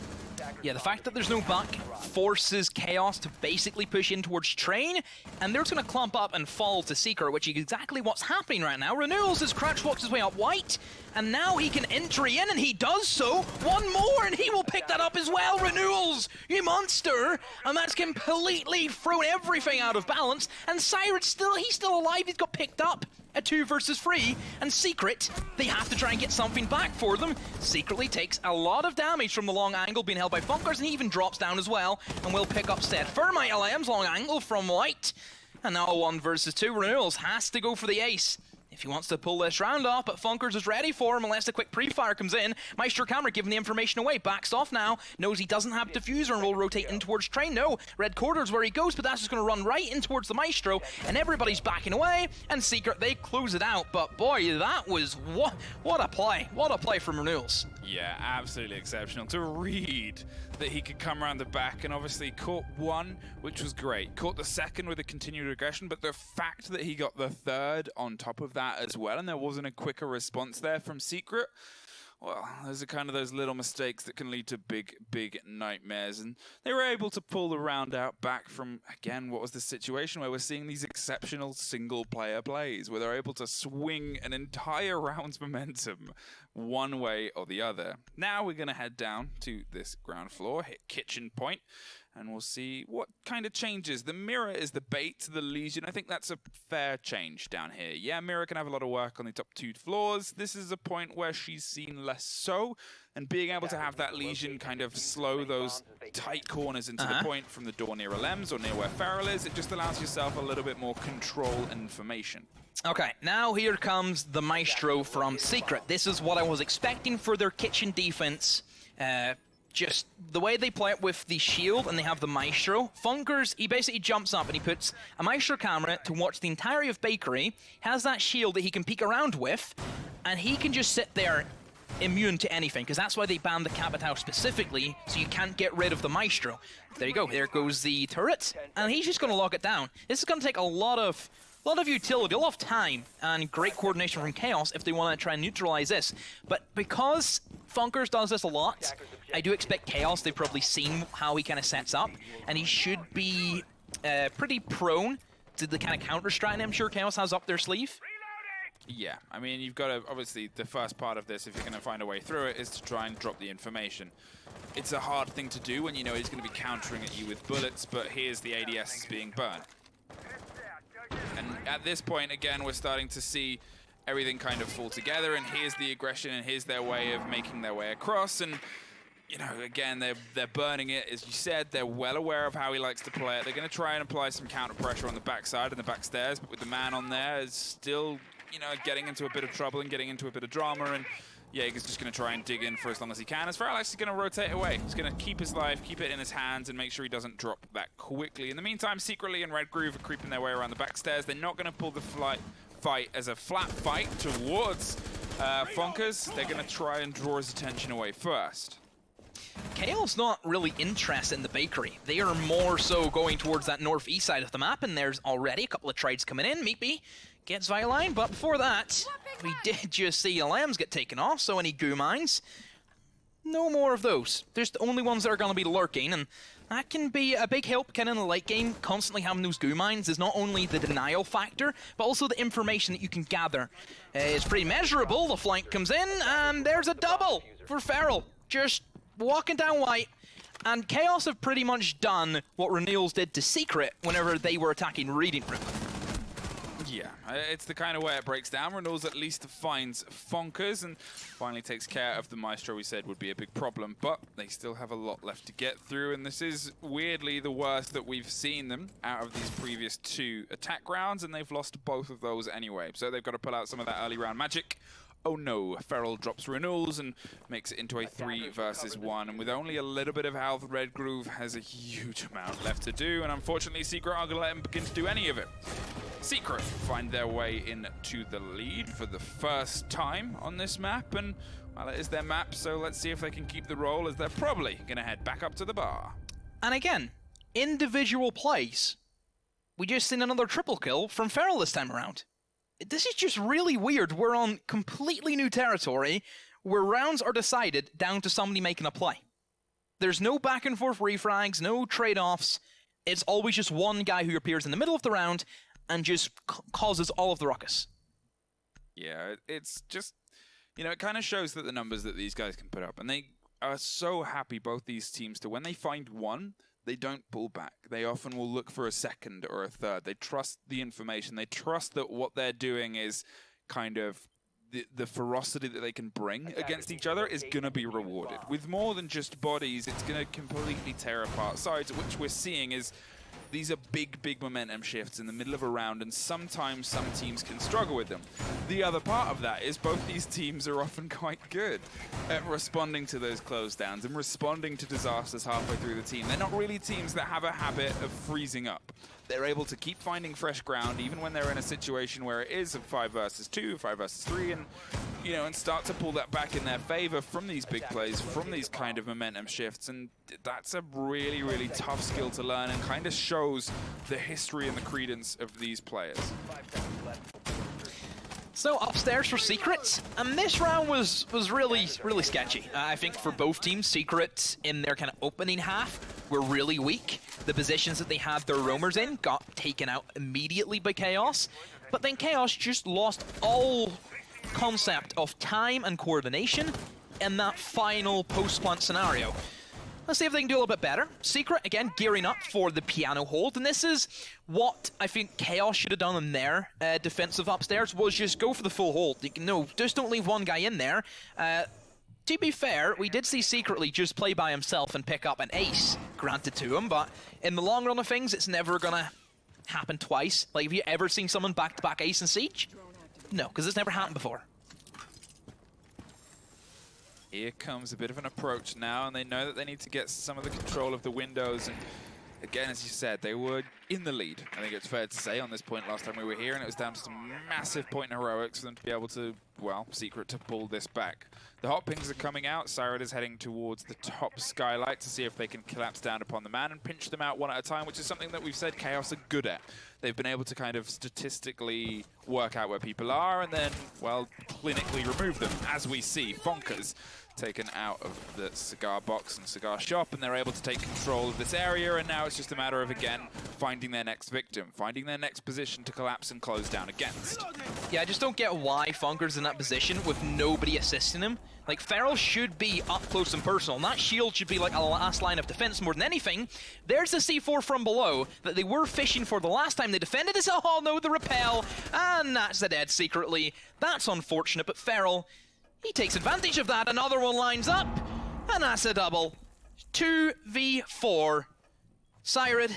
A: Yeah, the fact that there's no back forces Chaos to basically push in towards Train, and they're just going to clump up and fall to Seeker, which is exactly what's happening right now. Renewals as Crouch walks his way up White, and now he can entry in, and he does so. One more, and he will pick that up as well. Renewals, you monster! And that's completely thrown everything out of balance, and Siren's he's still alive, he's got picked up. A 2 versus 3, and Secret, they have to try and get something back for them. Secretly takes a lot of damage from the long angle being held by Funkers, and he even drops down as well, and will pick up Stead. Thermite LM's long angle from White, and now a 1 versus 2. Renewals has to go for the ace if he wants to pull this round off, but Funkers is ready for him unless a quick pre-fire comes in. Maestro Camera giving the information away, backs off now, knows he doesn't have Diffuser and will rotate in towards Train. No, Red corridor's where he goes, but that's just going to run right in towards the Maestro, and everybody's backing away, and Secret, they close it out. But boy, that was, what a play. What a play from Renewals.
B: Yeah, absolutely exceptional. To read that he could come around the back and obviously caught one, which was great. Caught the second with a continued aggression, but the fact that he got the third on top of that as well, and there wasn't a quicker response there from Secret, well, those are kind of those little mistakes that can lead to big, big nightmares. And they were able to pull the round out back from, again, what was the situation where we're seeing these exceptional single-player plays, where they're able to swing an entire round's momentum one way or the other. Now we're going to head down to this ground floor, hit kitchen point, and we'll see what kind of changes. The Mirror is the bait to the Legion. I think that's a fair change down here. Yeah, Mirror can have a lot of work on the top 2 floors. This is a point where she's seen less so, and being able to have that Legion kind of slow those tight corners into the point from the door near Lems or near where Feral is, it just allows yourself a little bit more control and information.
A: Okay, now here comes the Maestro from Secret. This is what I was expecting for their kitchen defense. Just the way they play it with the shield and they have the Maestro. Funkers, he basically jumps up and he puts a Maestro camera to watch the entirety of Bakery, has that shield that he can peek around with, and he can just sit there immune to anything, because that's why they banned the Capitao specifically, so you can't get rid of the Maestro. There you go, there goes the turret, and he's just going to lock it down. This is going to take a lot of utility, a lot of time, and great coordination from Chaos if they want to try and neutralize this. But because Funkers does this a lot, I do expect Chaos, they've probably seen how he kind of sets up, and he should be pretty prone to the kind of counter strat I'm sure Chaos has up their sleeve.
B: Yeah, I mean, you've got to, obviously, the first part of this, if you're going to find a way through it, is to try and drop the information. It's a hard thing to do when you know he's going to be countering at you with bullets, but here's the ADS is being burnt. And at this point, again, we're starting to see everything kind of fall together, and here's the aggression, and here's their way of making their way across, and, you know, again, they're burning it. As you said, they're well aware of how he likes to play it. They're going to try and apply some counter pressure on the backside and the back stairs, but with the man on there, is still, you know, getting into a bit of trouble and getting into a bit of drama, and Jaeger's just going to try and dig in for as long as he can. As Feral is going to rotate away. He's going to keep his life, keep it in his hands, and make sure he doesn't drop that quickly. In the meantime, Secretly and Red Groove are creeping their way around the back stairs. They're not going to pull the fight as a flat fight towards Funkers. They're going to try and draw his attention away first.
A: Chaos not really interested in the Bakery. They are more so going towards that northeast side of the map, and there's already a couple of trades coming in. Meatbee gets Violin, but before that, we did just see Lambs get taken off, so any goo mines, no more of those. There's the only ones that are going to be lurking, and that can be a big help kind of in the late game. Constantly having those goo mines is not only the denial factor, but also the information that you can gather. It's pretty measurable. The flank comes in, and there's a double for Feral. Just walking down White, and Chaos have pretty much done what Renewals did to Secret whenever they were attacking Reading Room.
B: Yeah, it's the kind of way it breaks down. Renewals at least finds Funkers and finally takes care of the Maestro we said would be a big problem, but they still have a lot left to get through, and this is weirdly the worst that we've seen them out of these previous 2 attack rounds, and they've lost both of those anyway, so they've got to pull out some of that early round magic. Oh no, Feral drops Renewals and makes it into a 3 versus 1, and with only a little bit of health, Red Groove has a huge amount left to do, and unfortunately Secret aren't going to let him begin to do any of it. Secret find their way into the lead for the first time on this map, and well, it is their map, so let's see if they can keep the roll, as they're probably going to head back up to the bar.
A: And again, individual plays. We just seen another triple kill from Feral this time around. This is just really weird. We're on completely new territory where rounds are decided down to somebody making a play. There's no back and forth refrags, no trade-offs. It's always just one guy who appears in the middle of the round and just causes all of the ruckus.
B: Yeah, it's just, you know, it kind of shows that the numbers that these guys can put up, and they are so happy, both these teams, to when they find one, they don't pull back. They often will look for a second or a third. They trust the information. They trust that what they're doing is kind of the ferocity that they can bring against each other is going to be rewarded. With more than just bodies, it's going to completely tear apart sides, which we're seeing is these are big, big momentum shifts in the middle of a round, and sometimes some teams can struggle with them. The other part of that is both these teams are often quite good at responding to those close downs and responding to disasters halfway through the team. They're not really teams that have a habit of freezing up. They're able to keep finding fresh ground even when they're in a situation where it is a 5 versus 2, 5 versus 3, and you know, and start to pull that back in their favor from these big plays, from these kind of momentum shifts. And that's a really, really tough skill to learn, and kind of shows the history and the credence of these players.
A: So upstairs for Secret, and this round was really sketchy. I think for both teams, Secret in their kind of opening half were really weak. The positions that they had their roamers in got taken out immediately by Chaos, but then Chaos just lost all concept of time and coordination in that final post-plant scenario. Let's see if they can do a little bit better. Secret, again, gearing up for the piano hold, and this is what I think Chaos should have done in their defensive upstairs, was just go for the full hold. No, just don't leave one guy in there. To be fair, we did see Secretly just play by himself and pick up an ace granted to him, but in the long run of things, it's never gonna happen twice. Like, have you ever seen someone back-to-back ace in Siege? No, because it's never happened before.
B: Here comes a bit of an approach now, and they know that they need to get some of the control of the windows. And again, as you said, they were in the lead. I think it's fair to say on this point last time we were here, and it was down to some massive point heroics for them to be able to, well, Secret to pull this back. The hot pings are coming out. Sired is heading towards the top skylight to see if they can collapse down upon the man and pinch them out one at a time, which is something that we've said Chaos are good at. They've been able to kind of statistically work out where people are and then, well, clinically remove them, as we see. Fonkers taken out of the cigar box and cigar shop, and they're able to take control of this area, and now it's just a matter of, again, finding their next victim, finding their next position to collapse and close down against.
A: Yeah, I just don't get why Funker's in that position with nobody assisting him. Like, Feral should be up close and personal, and that shield should be like a last line of defense more than anything. There's the C4 from below that they were fishing for the last time they defended this. Oh no, the repel, and that's the dead Secretly. That's unfortunate, but Feral, he takes advantage of that. Another one lines up, and that's a double. 2v4. Sired,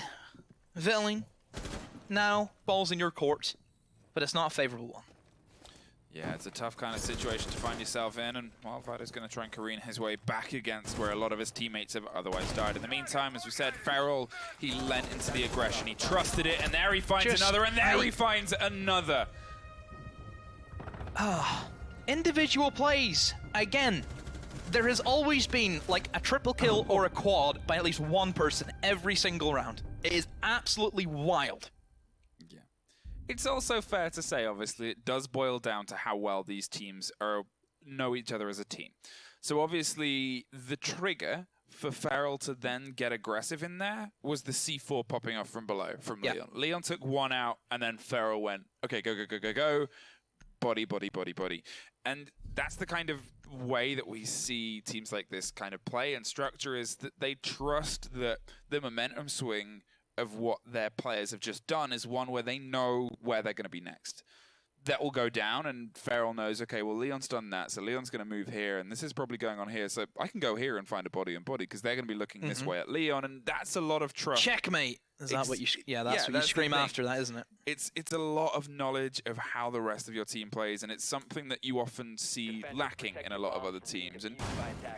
A: Villain, now ball's in your court, but it's not a favorable one.
B: Yeah, it's a tough kind of situation to find yourself in, and well, Vida's going to try and careen his way back against where a lot of his teammates have otherwise died. In the meantime, as we said, Feral, he lent into the aggression, he trusted it, and there he finds another, and there he finds another.
A: Individual plays. Again, there has always been like a triple kill or a quad by at least one person every single round. It is absolutely wild.
B: It's also fair to say, obviously, it does boil down to how well these teams know each other as a team. So obviously, the trigger for Feral to then get aggressive in there was the C4 popping off from below, from Leon. Leon took one out, and then Feral went, okay, go, go, go, go, go, body, body, body, body. And that's the kind of way that we see teams like this kind of play and structure, is that they trust that the momentum swing of what their players have just done is one where they know where they're going to be next. That will go down, and Feral knows, okay, well, Leon's done that, so Leon's going to move here, and this is probably going on here, so I can go here and find a body and body, because they're going to be looking this way at Leon, and that's a lot of trust.
A: Checkmate! Is that what you... Yeah, that's what you scream after that, isn't it?
B: It's a lot of knowledge of how the rest of your team plays, and it's something that you often see lacking in a lot of other teams. And,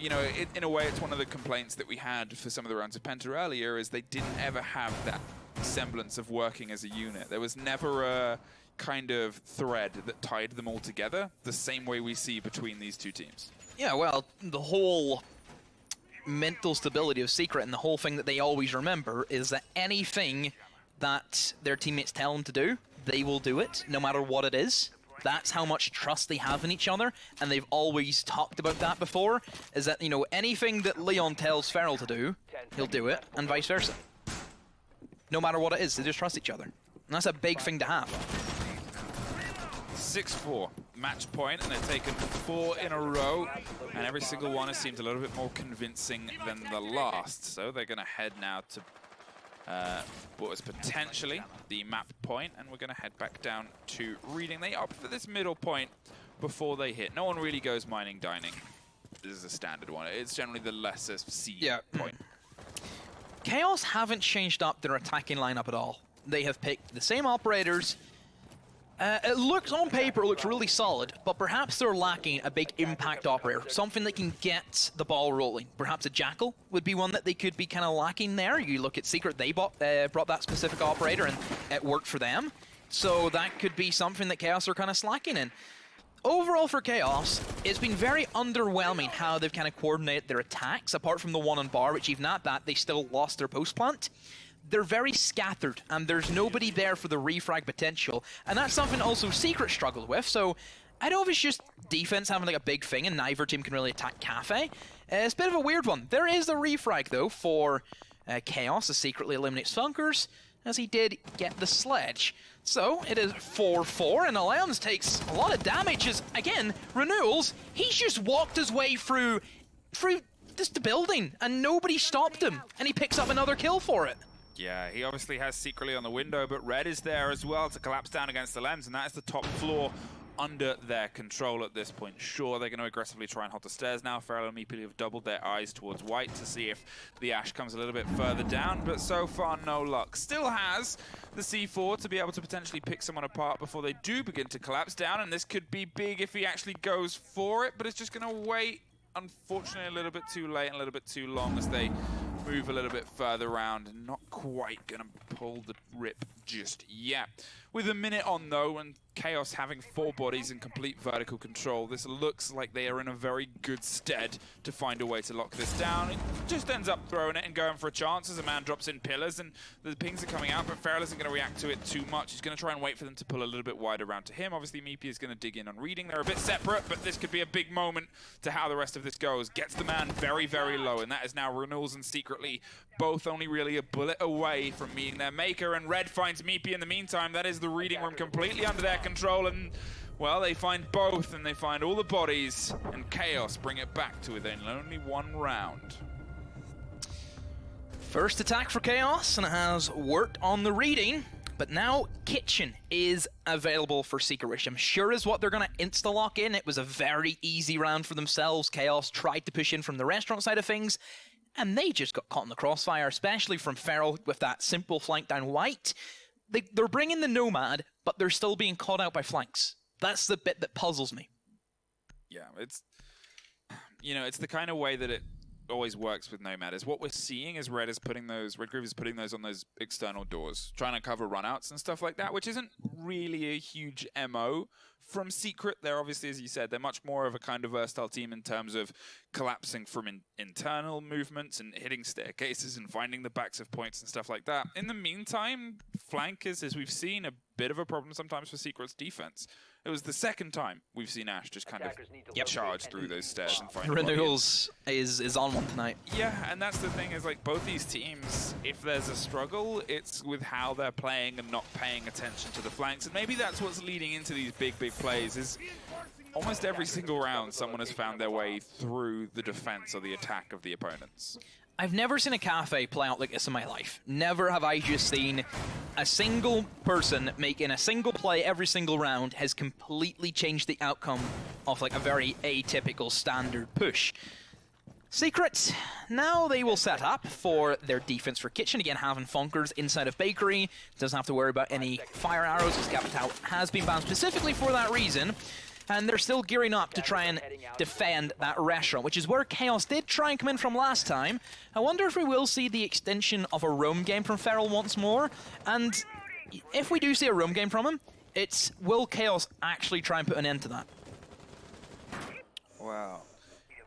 B: you know, in a way, it's one of the complaints that we had for some of the rounds of Penta earlier, is they didn't ever have that semblance of working as a unit. There was never a kind of thread that tied them all together the same way we see between these two teams.
A: Yeah, well, the whole mental stability of Secret and the whole thing that they always remember is that anything that their teammates tell them to do, they will do it, no matter what it is. That's how much trust they have in each other, and they've always talked about that before, is that, you know, anything that Leon tells Feral to do, he'll do it, and vice versa. No matter what it is, they just trust each other. And that's a big thing to have.
B: 6-4 match point, and they've taken 4 in a row, and every single one has seemed a little bit more convincing than the last. So they're going to head now to what was potentially the map point, and we're going to head back down to reading. They opt for this middle point before they hit. No one really goes mining, dining. This is a standard one. It's generally the lesser C point.
A: Chaos haven't changed up their attacking lineup at all. They have picked the same operators. It looks, on paper, it looks really solid, but perhaps they're lacking a big impact operator, something that can get the ball rolling. Perhaps a Jackal would be one that they could be kind of lacking there. You look at Secret, they brought that specific operator, and it worked for them. So that could be something that Chaos are kind of slacking in. Overall for Chaos, it's been very underwhelming how they've kind of coordinated their attacks, apart from the one on bar, which even at that, they still lost their post plant. They're very scattered, and there's nobody there for the refrag potential, and that's something also Secret struggled with, so I don't know if it's just defense having like a big thing and neither team can really attack Cafe. It's a bit of a weird one. There is the refrag, though, for Chaos to secretly eliminate Funkers, as he did get the sledge. So it is 4-4, and Alliance takes a lot of damage as, again, Renewals, he's just walked his way through just the building, and nobody stopped him, and he picks up another kill for it.
B: Yeah, he obviously has secretly on the window, but Red is there as well to collapse down against the Lems, and that is the top floor under their control at this point. Sure, they're going to aggressively try and hold the stairs now. Feral and Meeply have doubled their eyes towards White to see if the Ash comes a little bit further down, but so far no luck. Still has the C4 to be able to potentially pick someone apart before they do begin to collapse down, and this could be big if he actually goes for it, but it's just going to wait, unfortunately, a little bit too late and a little bit too long as they move a little bit further around, and not quite gonna pull the rip just yet. With a minute on though, and Chaos having 4 bodies in complete vertical control, this looks like they are in a very good stead to find a way to lock this down. It just ends up throwing it and going for a chance as a man drops in pillars, and the pings are coming out, but Feral isn't going to react to it too much. He's going to try and wait for them to pull a little bit wide around to him. Obviously, Meepy is going to dig in on reading. They're a bit separate, but this could be a big moment to how the rest of this goes. Gets the man very, very low, and that is now Renewals and Secretly both only really a bullet away from meeting their maker, and Red finds Meepy in the meantime. That is the reading room completely under their control, and well, they find both, and they find all the bodies, and Chaos bring it back to within only 1 round.
A: First attack for Chaos, and it has worked on the reading, but now Kitchen is available for Secret, which I'm sure is what they're going to insta-lock in. It was a very easy round for themselves. Chaos tried to push in from the restaurant side of things, and they just got caught in the crossfire, especially from Feral with that simple flank down White. They're bringing the Nomad, but they're still being caught out by flanks. That's the bit that puzzles me.
B: Yeah, it's, you know, it's the kind of way that it always works with Nomad. Is what we're seeing is Red Groove is putting those on those external doors, trying to cover runouts and stuff like that, which isn't really a huge MO from Secret. They're obviously, as you said, they're much more of a kind of versatile team in terms of collapsing from internal movements and hitting staircases and finding the backs of points and stuff like that. In the meantime, flank is, as we've seen, a bit of a problem sometimes for Secret's defense. It was the second time we've seen Ash just kind of charge through those stairs and find
A: Renewals is on one tonight.
B: Yeah, and that's the thing, is like both these teams, if there's a struggle, it's with how they're playing and not paying attention to the flanks. And maybe that's what's leading into these big plays, is almost every single round someone has found their way through the defense or the attack of the opponents.
A: I've never seen a Cafe play out like this in my life. Never have I just seen a single person making a single play every single round has completely changed the outcome of like a very atypical standard push. Secret, now they will set up for their defense for Kitchen. Again, having Funkers inside of Bakery. Doesn't have to worry about any fire arrows, because Capital has been banned specifically for that reason. and they're still gearing up to try and defend that restaurant, which is where Chaos did try and come in from last time. I wonder if we will see the extension of a roam game from Feral once more, and if we do see a roam game from him, it's will Chaos actually try and put an end to that?
B: Wow.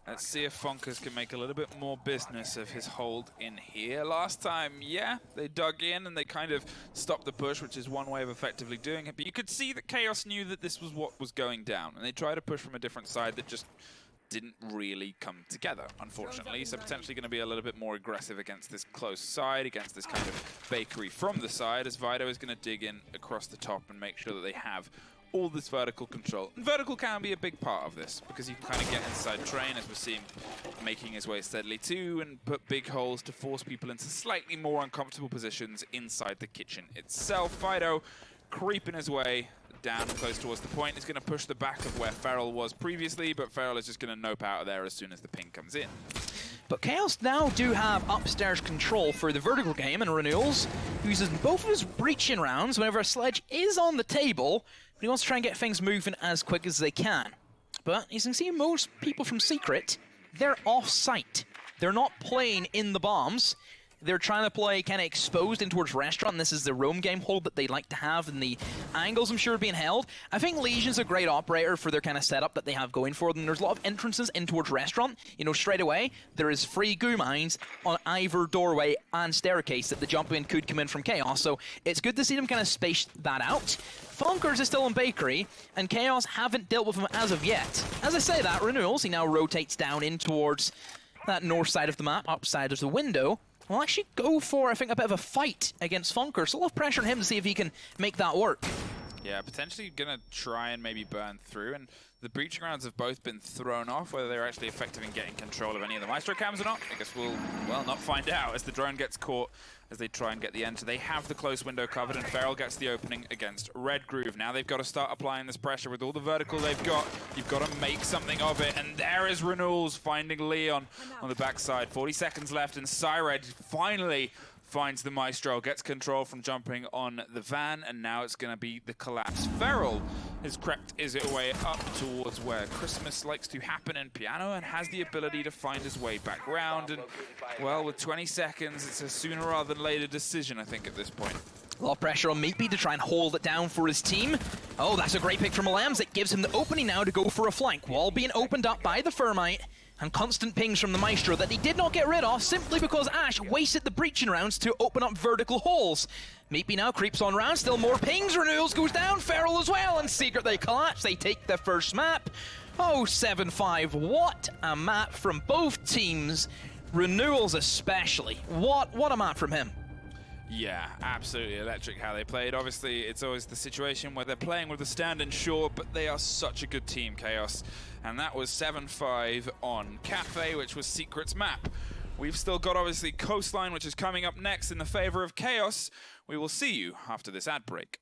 B: Let's see if Funkers can make a little bit more business of his hold in here. Last time, yeah, they dug in and they kind of stopped the push, which is one way of effectively doing it. But you could see that Chaos knew that this was what was going down, and they tried to push from a different side that just didn't really come together, unfortunately. So potentially going to be a little bit more aggressive against this close side, against this kind of bakery from the side, as Vido is going to dig in across the top and make sure that they have all this vertical control. And vertical can be a big part of this, because you can kind of get inside Train, as we're seeing making his way steadily too, and put big holes to force people into slightly more uncomfortable positions inside the kitchen itself. Fido creeping his way down close towards the point. He's going to push the back of where Feral was previously, but Feral is just going to nope out of there as soon as the ping comes in.
A: But Chaos now do have upstairs control for the vertical game, and Renewals uses both of his breaching rounds whenever a sledge is on the table, but he wants to try and get things moving as quick as they can. But as you can see, most people from Secret, they're off-site. They're not playing in the bombs. They're trying to play kind of exposed in towards restaurant, and this is the roam game hold that they like to have, and the angles, I'm sure, are being held. I think Legion's a great operator for their kind of setup that they have going for them. There's a lot of entrances in towards restaurant. You know, straight away, there is free goo mines on either doorway and staircase that the jump in could come in from Chaos, so it's good to see them kind of space that out. Funkers is still in Bakery, and Chaos haven't dealt with him as of yet. As I say that, Renewals, he now rotates down in towards that north side of the map, upside of the window. We'll actually go for, I think, a bit of a fight against Funkers. So a lot of pressure on him to see if he can make that work.
B: Yeah, potentially going to try and maybe burn through. And the breaching rounds have both been thrown off. Whether they're actually effective in getting control of any of the Maestro cams or not, I guess we'll, well, not find out as the drone gets caught as they try and get the enter. They have the close window covered, and Feral gets the opening against Red Groove. Now they've got to start applying this pressure with all the vertical they've got. You've got to make something of it, and there is Renewals finding Leon on the backside. 40 seconds left, and Syred finally finds the Maestro, gets control from jumping on the van, and now it's going to be the collapse. Feral has crept his way up towards where Christmas likes to happen in Piano, and has the ability to find his way back round. And, well, with 20 seconds, it's a sooner rather than later decision, I think, at this point.
A: A lot of pressure on Meatby to try and hold it down for his team. Oh, that's a great pick from Alams. It gives him the opening now to go for a flank. Wall being opened up by the Thermite, and constant pings from the Maestro that he did not get rid of simply because Ash wasted the breaching rounds to open up vertical holes. Meatby now creeps on round, still more pings. Renewals goes down, Feral as well, and Secret they collapse. They take the first map. Oh, 7-5. What a map from both teams. Renewals especially. What a map from him.
B: Yeah, absolutely electric how they played. Obviously, it's always the situation where they're playing with a stand and short, but they are such a good team, Chaos. And that was 7-5 on Cafe, which was Secret's map. We've still got, obviously, Coastline, which is coming up next in the favor of Chaos. We will see you after this ad break.